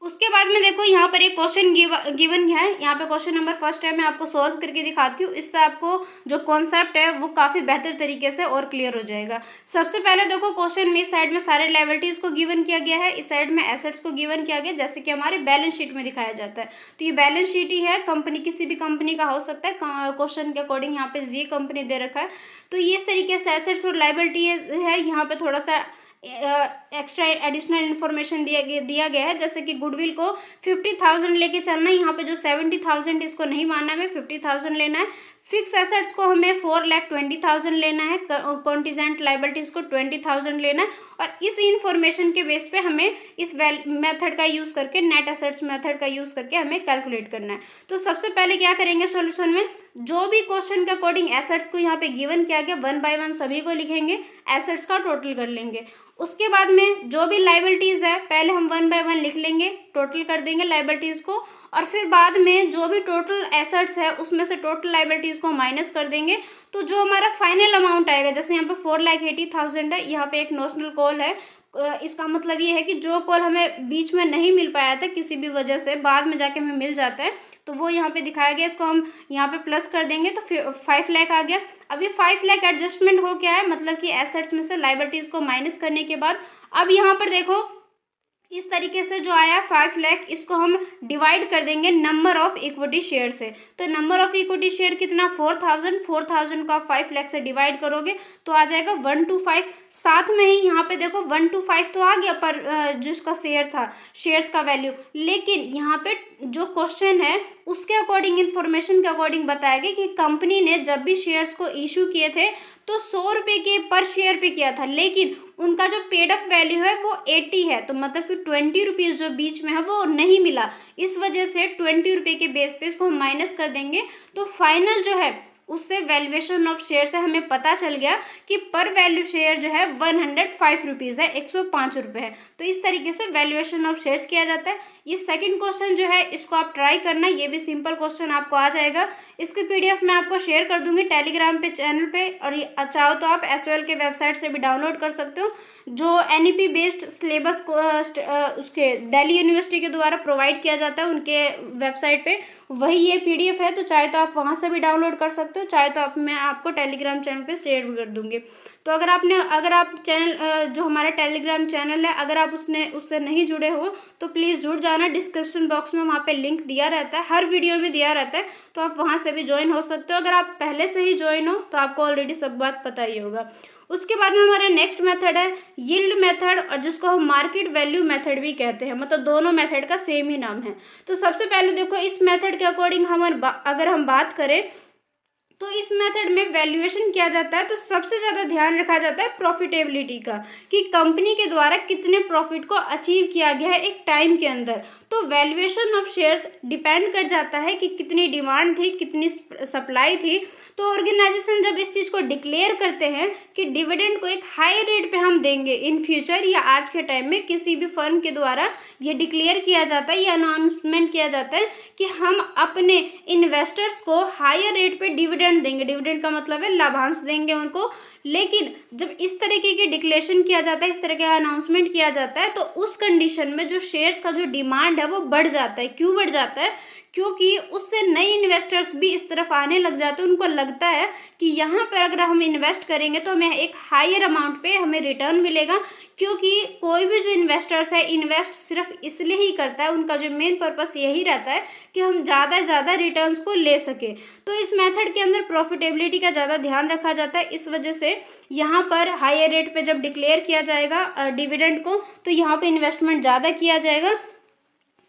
उसके बाद में देखो यहाँ पर एक क्वेश्चन गिवन है। यहाँ पे क्वेश्चन नंबर फर्स्ट है, मैं आपको सॉल्व करके दिखाती हूँ। इससे आपको जो कॉन्सेप्ट है वो काफ़ी बेहतर तरीके से और क्लियर हो जाएगा। सबसे पहले देखो क्वेश्चन में इस साइड में सारे लायबिलिटीज़ को गिवन किया गया है, इस साइड में एसेट्स को गिवन किया गया जैसे कि हमारे बैलेंस शीट में दिखाया जाता है। तो ये बैलेंस शीट ही है, कंपनी किसी भी कंपनी का हो सकता है। क्वेश्चन के अकॉर्डिंग यहाँ पे जी कंपनी दे रखा है। तो ये इस तरीके से एसेट्स और लायबिलिटी है। यहाँ पे थोड़ा सा एक्स्ट्रा एडिशनल इन्फॉर्मेशन दिया गया है, जैसे कि गुडविल को 50,000 लेके चलना है। यहाँ पे जो 70,000 इसको नहीं मानना है, 50,000 लेना है। फिक्स एसेट्स को हमें 4,20,000 लेना है, कॉन्टीजेंट लाइबिलिटीज़ को 20,000 लेना है। और इस इंफॉर्मेशन के बेस पे हमें इस मेथड का यूज़ करके, नेट एसेट्स मेथड का यूज़ करके हमें कैलकुलेट करना है। तो सबसे पहले क्या करेंगे सॉल्यूशन में, जो भी क्वेश्चन के अकॉर्डिंग एसेट्स को यहाँ पे गिवन किया गया वन बाय वन सभी को लिखेंगे, एसेट्स का टोटल कर लेंगे। उसके बाद में जो भी लाइबिलिटीज़ है पहले हम वन बाय वन लिख लेंगे, टोटल कर देंगे लाइबिलिटीज़ को। और फिर बाद में जो भी टोटल एसेट्स है उसमें से टोटल लाइबिलिटीज़ को माइनस कर देंगे। तो जो हमारा फाइनल अमाउंट आएगा, जैसे यहाँ पे 4,80,000 है, यहाँ पे एक नोशनल कॉल है। इसका मतलब ये है कि जो कॉल हमें बीच में नहीं मिल पाया था किसी भी वजह से, बाद में जाके हमें मिल जाता है, तो वो यहाँ पे दिखाया गया। इसको हम यहाँ पे प्लस कर देंगे तो फिर 5 लाख आ गया। अभी 5 लाख एडजस्टमेंट हो क्या है, मतलब कि एसेट्स में से लाइबिलिटीज़ को माइनस करने के बाद अब यहाँ पर देखो इस तरीके से जो आया 5 लाख, इसको हम डिवाइड कर देंगे नंबर ऑफ इक्विटी शेयर से। तो नंबर ऑफ इक्विटी शेयर कितना 4000 का 5 लाख से डिवाइड करोगे तो आ जाएगा 125। साथ में ही यहाँ पे देखो 125 तो आ गया पर जो इसका शेयर था, शेयर्स का वैल्यू, लेकिन यहाँ पे जो क्वेश्चन है उसके अकॉर्डिंग, इन्फॉर्मेशन के अकॉर्डिंग बताया गया कि कंपनी ने जब भी शेयर्स को इशू किए थे तो 100 रुपये के पर शेयर पे किया था, लेकिन उनका जो पेड अप वैल्यू है वो 80 है, तो मतलब कि 20 रुपीज़ जो बीच में है वो नहीं मिला। इस वजह से 20 रुपये के बेस पे इसको हम माइनस कर देंगे, तो फाइनल जो है उससे वैल्यूएशन ऑफ शेयर से हमें पता चल गया कि पर वैल्यू शेयर जो है 105 रुपीज़ है, 105 रुपये है। तो इस तरीके से वैल्यूएशन ऑफ शेयर्स किया जाता है। ये सेकंड क्वेश्चन जो है इसको आप ट्राई करना, ये भी सिंपल क्वेश्चन आपको आ जाएगा। इसकी पीडीएफ मैं आपको शेयर कर दूंगी टेलीग्राम पे चैनल पे, और चाहो तो आप एसओएल के वेबसाइट से भी डाउनलोड कर सकते हो, जो एनईपी बेस्ड सिलेबस को उसके दिल्ली यूनिवर्सिटी के द्वारा प्रोवाइड किया जाता है उनके वेबसाइट पे, वही ये पीडीएफ है। तो चाहे तो आप वहाँ से भी डाउनलोड कर सकते हो, चाहे तो मैं आपको टेलीग्राम चैनल पे शेयर भी कर दूंगी। तो अगर आप चैनल जो हमारा टेलीग्राम चैनल है, अगर आप उससे नहीं जुड़े हो तो प्लीज़ जुड़ जाना। डिस्क्रिप्शन बॉक्स में वहाँ पे लिंक दिया रहता है, हर वीडियो में दिया रहता है, तो आप वहाँ से भी ज्वाइन हो सकते हो। अगर आप पहले से ही ज्वाइन हो तो आपको ऑलरेडी सब बात पता ही होगा। उसके बाद में हमारा नेक्स्ट मेथड है यील्ड मेथड, और जिसको हम मार्केट वैल्यू मेथड भी कहते हैं, मतलब दोनों मेथड का सेम ही नाम है। तो सबसे पहले देखो इस मेथड के अकॉर्डिंग अगर हम बात करें तो इस मेथड में वैल्यूएशन किया जाता है, तो सबसे ज़्यादा ध्यान रखा जाता है प्रॉफिटेबिलिटी का, कि कंपनी के द्वारा कितने प्रॉफिट को अचीव किया गया है एक टाइम के अंदर। तो वैल्यूएशन ऑफ शेयर्स डिपेंड कर जाता है कि कितनी डिमांड थी, कितनी सप्लाई थी। तो ऑर्गेनाइजेशन जब इस चीज़ को डिक्लेयर करते हैं कि डिविडेंड को एक हाई रेट पे हम देंगे इन फ्यूचर, या आज के टाइम में किसी भी फर्म के द्वारा ये डिक्लेयर किया जाता है, ये अनाउंसमेंट किया जाता है कि हम अपने इन्वेस्टर्स को हायर रेट पे डिविडेंड देंगे। डिविडेंड का मतलब है लाभांश देंगे उनको। लेकिन जब इस तरीके की डिक्लेरेशन किया जाता है, इस तरह का अनाउंसमेंट किया जाता है, तो उस कंडीशन में जो शेयर्स का जो डिमांड है वो बढ़ जाता है। क्यों बढ़ जाता है? क्योंकि उससे नए इन्वेस्टर्स भी इस तरफ आने लग जाते हैं। उनको लगता है कि यहाँ पर अगर हम इन्वेस्ट करेंगे तो हमें एक हायर अमाउंट पे हमें रिटर्न मिलेगा, क्योंकि कोई भी जो इन्वेस्टर्स है इन्वेस्ट सिर्फ इसलिए ही करता है, उनका जो मेन पर्पस यही रहता है कि हम ज़्यादा से ज़्यादा रिटर्न्स को ले सके। तो इस मेथड के अंदर प्रॉफिटेबिलिटी का ज़्यादा ध्यान रखा जाता है। इस वजह से यहाँ पर हायर रेट पे जब डिक्लेयर किया जाएगा डिविडेंड को, तो यहाँ पे इन्वेस्टमेंट ज़्यादा किया जाएगा।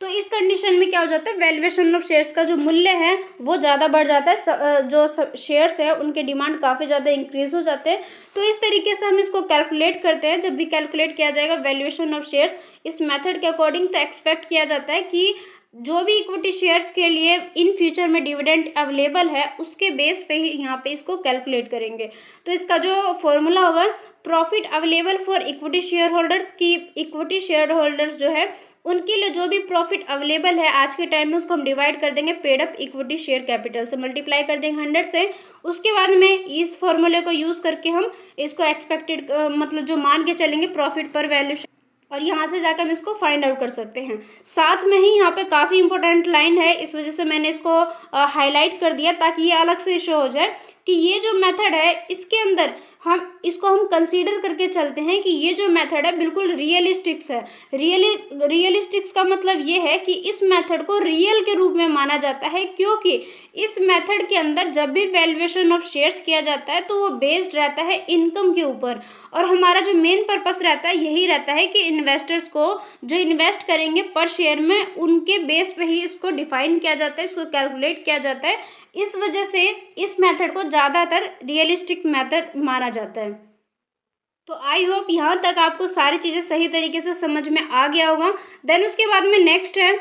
तो इस कंडीशन में क्या हो जाता है, वैल्यूएशन ऑफ शेयर्स का जो मूल्य है वो ज़्यादा बढ़ जाता है, जो शेयर्स है उनके डिमांड काफ़ी ज़्यादा इंक्रीज हो जाते हैं। तो इस तरीके से हम इसको कैलकुलेट करते हैं। जब भी कैलकुलेट किया जाएगा वैल्यूएशन ऑफ शेयर्स इस मेथड के अकॉर्डिंग, तो एक्सपेक्ट किया जाता है कि जो भी इक्विटी शेयर्स के लिए इन फ्यूचर में डिविडेंड अवेलेबल है उसके बेस पे ही यहाँ पे इसको कैलकुलेट करेंगे। तो इसका जो फॉर्मूला होगा, profit available for equity share holders, की इक्विटी शेयर होल्डर्स जो है उनके लिए जो भी प्रॉफिट अवेलेबल है आज के टाइम में, उसको हम डिवाइड कर देंगे paid up equity share capital से, मल्टीप्लाई कर देंगे 100 से। उसके बाद में इस फॉर्मूले को यूज़ करके हम इसको एक्सपेक्टेड मतलब जो मान के चलेंगे प्रॉफिट पर वैल्यू, और यहाँ से जाकर हम इसको फाइंड आउट कर सकते हैं। साथ में ही यहाँ पे काफ़ी इंपॉर्टेंट लाइन है, इस वजह से मैंने इसको हाईलाइट कर दिया ताकि ये अलग से शो हो जाए कि ये जो मेथड है इसके अंदर हम कंसीडर करके चलते हैं कि ये जो मेथड है बिल्कुल रियलिस्टिक्स है। रियलिस्टिक्स का मतलब ये है कि इस मेथड को रियल के रूप में माना जाता है, क्योंकि इस मेथड के अंदर जब भी वैल्यूएशन ऑफ शेयर्स किया जाता है तो वो बेस्ड रहता है इनकम के ऊपर, और हमारा जो मेन पर्पस रहता है यही रहता है कि इन्वेस्टर्स को जो इन्वेस्ट करेंगे पर शेयर में उनके बेस पे ही इसको डिफाइन किया जाता है, इसको कैलकुलेट किया जाता है। इस वजह से इस मेथड को ज़्यादातर रियलिस्टिक मेथड माना जाता है। तो आई होप यहाँ तक आपको सारी चीज़ें सही तरीके से समझ में आ गया होगा। देन उसके बाद में नेक्स्ट है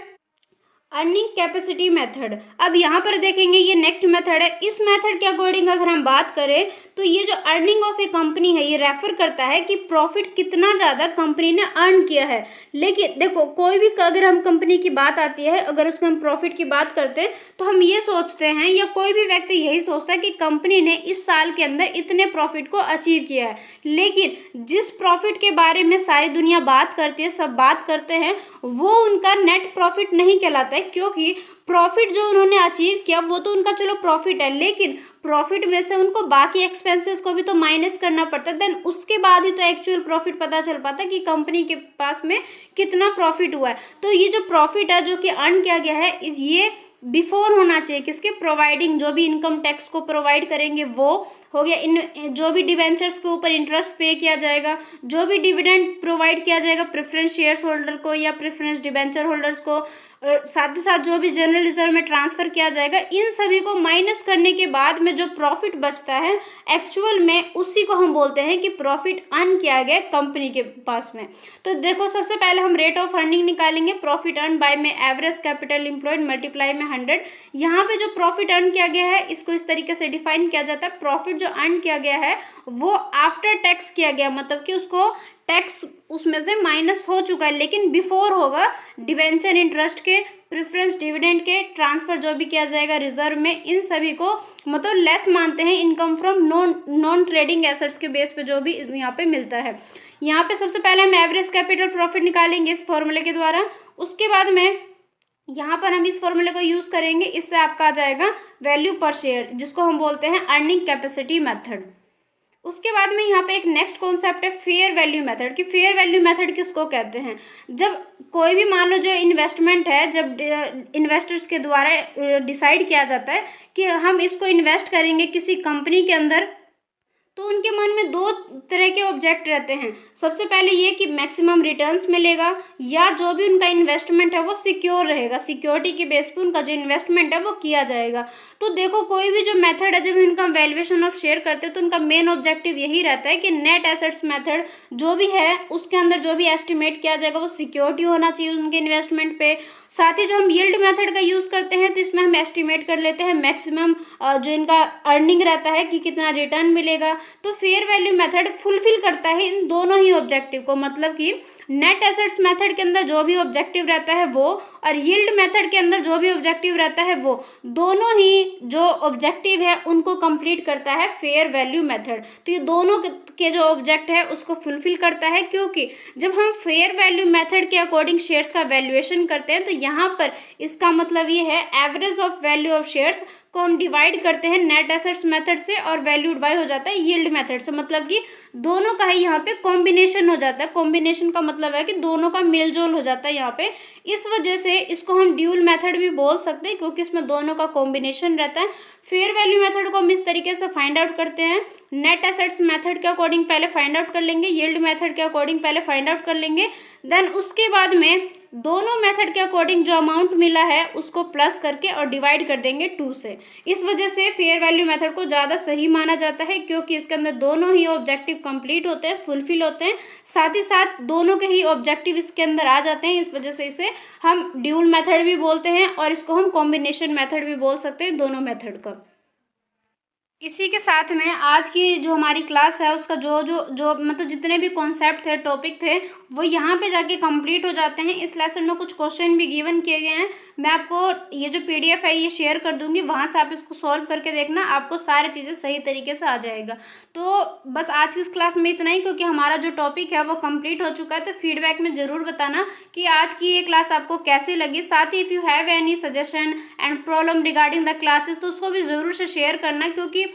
अर्निंग कैपेसिटी मेथड। अब यहाँ पर देखेंगे ये नेक्स्ट मेथड है। इस मेथड के अकॉर्डिंग अगर हम बात करें तो ये जो अर्निंग ऑफ ए कंपनी है ये रेफर करता है कि प्रॉफिट कितना ज़्यादा कंपनी ने अर्न किया है। लेकिन देखो कोई भी अगर हम कंपनी की बात आती है, अगर उसके हम प्रॉफिट की बात करते हैं तो हम ये सोचते हैं या कोई भी व्यक्ति यही सोचता है कि कंपनी ने इस साल के अंदर इतने प्रॉफिट को अचीव किया है। लेकिन जिस प्रॉफिट के बारे में सारी दुनिया बात करती है, सब बात करते हैं, वो उनका नेट प्रॉफिट नहीं कहलाता है, है, क्योंकि प्रॉफिट जो उन्होंने अचीव किया वो तो उनका चलो प्रॉफिट है, लेकिन प्रॉफिट में से उनको बाकी एक्सपेंसेस को भी तो माइनस करना पड़ता है, देन उसके बाद ही तो एक्चुअल प्रॉफिट पता चल पाता है कि कंपनी के पास में कितना प्रॉफिट हुआ है। तो ये जो प्रॉफिट है जो कि अर्न किया गया है, ये बिफोर होना चाहिए किसके, प्रोवाइडिंग, जो भी इनकम टैक्स को प्रोवाइड करेंगे वो हो गया, इन जो भी डिवेंचर्स के ऊपर इंटरेस्ट पे किया जाएगा, जो भी डिविडेंड प्रोवाइड किया जाएगा प्रेफरेंस शेयर्स होल्डर को या प्रेफरेंस डिवेंचर होल्डर्स को, साथ ही साथ जो भी जनरल रिजर्व में ट्रांसफ़र किया जाएगा, इन सभी को माइनस करने के बाद में जो प्रॉफिट बचता है एक्चुअल में, उसी को हम बोलते हैं कि प्रॉफिट अर्न किया गया कंपनी के पास में। तो देखो सबसे पहले हम रेट ऑफ अर्निंग निकालेंगे, प्रॉफिट अर्न बाय में एवरेज कैपिटल एम्प्लॉयड मल्टीप्लाई में 100। यहाँ पे जो प्रॉफिट अर्न किया गया है इसको इस तरीके से डिफाइन किया जाता है, प्रॉफिट जो अर्न किया गया है वो आफ्टर टैक्स किया गया, मतलब कि उसको टैक्स उसमें से माइनस हो चुका है, लेकिन बिफोर होगा डिवेंचर इंटरेस्ट के, प्रेफरेंस डिविडेंड के, ट्रांसफ़र जो भी किया जाएगा रिजर्व में, इन सभी को मतलब लेस मानते हैं income from non trading assets के बेस पे जो भी यहाँ पे मिलता है। यहाँ पे सबसे पहले हम एवरेज कैपिटल प्रॉफिट निकालेंगे इस फॉर्मूले के द्वारा, उसके बाद में यहाँ पर हम इस फॉर्मूले को यूज़ करेंगे, इससे आपका आ जाएगा वैल्यू पर शेयर, जिसको हम बोलते हैं अर्निंग कैपेसिटी मेथड। उसके बाद में यहाँ पे एक नेक्स्ट कॉन्सेप्ट है फेयर वैल्यू मेथड, कि फेयर वैल्यू मेथड किसको कहते हैं, जब कोई भी मान लो जो इन्वेस्टमेंट है, जब इन्वेस्टर्स के द्वारा डिसाइड किया जाता है कि हम इसको इन्वेस्ट करेंगे किसी कंपनी के अंदर, तो उनके मन में दो तरह के ऑब्जेक्ट रहते हैं। सबसे पहले ये कि मैक्सिमम रिटर्न्स मिलेगा, या जो भी उनका इन्वेस्टमेंट है वो सिक्योर रहेगा, सिक्योरिटी के बेस पे उनका जो इन्वेस्टमेंट है वो किया जाएगा। तो देखो कोई भी जो मेथड है, जब इनका वैल्यूएशन ऑफ शेयर करते हैं तो उनका मेन ऑब्जेक्टिव यही रहता है कि नेट एसेट्स मेथड जो भी है उसके अंदर जो भी एस्टिमेट किया जाएगा वो सिक्योरिटी होना चाहिए उनके इन्वेस्टमेंट पे। साथ ही जो हम यील्ड मेथड का यूज़ करते हैं तो इसमें हम एस्टिमेट कर लेते हैं मैक्सिमम जो इनका अर्निंग रहता है कि कितना रिटर्न मिलेगा। तो फेयर वैल्यू मेथड फुलफिल करता है इन दोनों ही ऑब्जेक्टिव को, मतलब कि नेट एसेट्स मेथड के अंदर जो भी ऑब्जेक्टिव रहता है वो, और यील्ड मेथड के अंदर जो भी ऑब्जेक्टिव रहता है वो, दोनों ही जो ऑब्जेक्टिव है उनको कंप्लीट करता है फेयर वैल्यू मेथड। तो ये दोनों के जो ऑब्जेक्ट है उसको फुलफिल करता है, क्योंकि जब हम फेयर वैल्यू मेथड के अकॉर्डिंग शेयर्स का वैल्यूएशन करते हैं तो यहाँ पर इसका मतलब ये है average of value of shares को हम डिवाइड करते हैं नेट एसेट्स मेथड से, और वैल्यू डिवाइड हो जाता है यील्ड मेथड से, मतलब कि दोनों का ही यहाँ पे कॉम्बिनेशन हो जाता है। कॉम्बिनेशन का मतलब है कि दोनों का मेल जोल हो जाता है यहाँ पे, इस वजह से इसको हम ड्यूल मेथड भी बोल सकते हैं, क्योंकि इसमें दोनों का कॉम्बिनेशन रहता है। फेयर वैल्यू मेथड को हम इस तरीके से फाइंड आउट करते हैं, नेट एसेट्स मेथड के अकॉर्डिंग पहले फाइंड आउट कर लेंगे, यील्ड मेथड के अकॉर्डिंग पहले फाइंड आउट कर लेंगे, देन उसके बाद में दोनों मेथड के अकॉर्डिंग जो अमाउंट मिला है उसको प्लस करके और डिवाइड कर देंगे 2 से। इस वजह से फेयर वैल्यू मेथड को ज़्यादा सही माना जाता है, क्योंकि इसके अंदर दोनों ही ऑब्जेक्टिव कंप्लीट होते हैं, फुलफिल होते हैं, साथ ही साथ दोनों के ही ऑब्जेक्टिव इसके अंदर आ जाते हैं। इस वजह से इसे हम ड्यूल मेथड भी बोलते हैं, और इसको हम कॉम्बिनेशन मेथड भी बोल सकते हैं, दोनों मेथड का। इसी के साथ में आज की जो हमारी क्लास है उसका जो मतलब जितने भी कॉन्सेप्ट थे, टॉपिक थे, वो यहाँ पे जाके कंप्लीट हो जाते हैं। इस लेसन में कुछ क्वेश्चन भी गिवन किए गए हैं, मैं आपको ये जो पीडीएफ है ये शेयर कर दूंगी, वहाँ से आप इसको सॉल्व करके देखना, आपको सारी चीज़ें सही तरीके से आ जाएगा। तो बस आज की इस क्लास में इतना ही, क्योंकि हमारा जो टॉपिक है वो कंप्लीट हो चुका है। तो फीडबैक में ज़रूर बताना कि आज की ये क्लास आपको कैसी लगी। साथ ही if you have any suggestion and problem regarding the classes तो उसको भी ज़रूर से शेयर करना, क्योंकि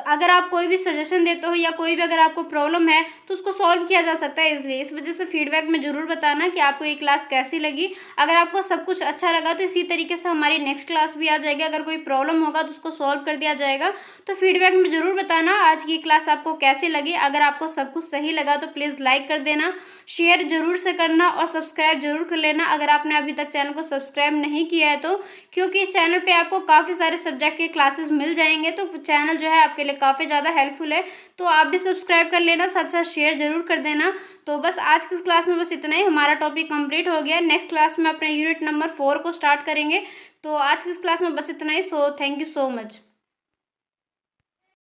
अगर आप कोई भी सजेशन देते हो या कोई भी अगर आपको प्रॉब्लम है तो उसको सॉल्व किया जा सकता है इसलिए। इस वजह से फीडबैक में ज़रूर बताना कि आपको ये क्लास कैसी लगी। अगर आपको सब कुछ अच्छा लगा तो इसी तरीके से हमारी नेक्स्ट क्लास भी आ जाएगी। अगर कोई प्रॉब्लम होगा तो उसको सॉल्व कर दिया जाएगा। तो फीडबैक में ज़रूर बताना आज की क्लास आपको कैसी लगी। अगर आपको सब कुछ सही लगा तो प्लीज़ लाइक कर देना, शेयर जरूर से करना और सब्सक्राइब जरूर कर लेना अगर आपने अभी तक चैनल को सब्सक्राइब नहीं किया है तो, क्योंकि इस चैनल पे आपको काफ़ी सारे सब्जेक्ट के क्लासेस मिल जाएंगे। तो चैनल जो है आपके लिए काफ़ी ज़्यादा हेल्पफुल है, तो आप भी सब्सक्राइब कर लेना, साथ साथ शेयर जरूर कर देना। तो बस आज की क्लास में बस इतना ही, हमारा टॉपिक कंप्लीट हो गया। नेक्स्ट क्लास में अपने यूनिट नंबर 4 को स्टार्ट करेंगे। तो आज की क्लास में बस इतना ही। So thank you so much.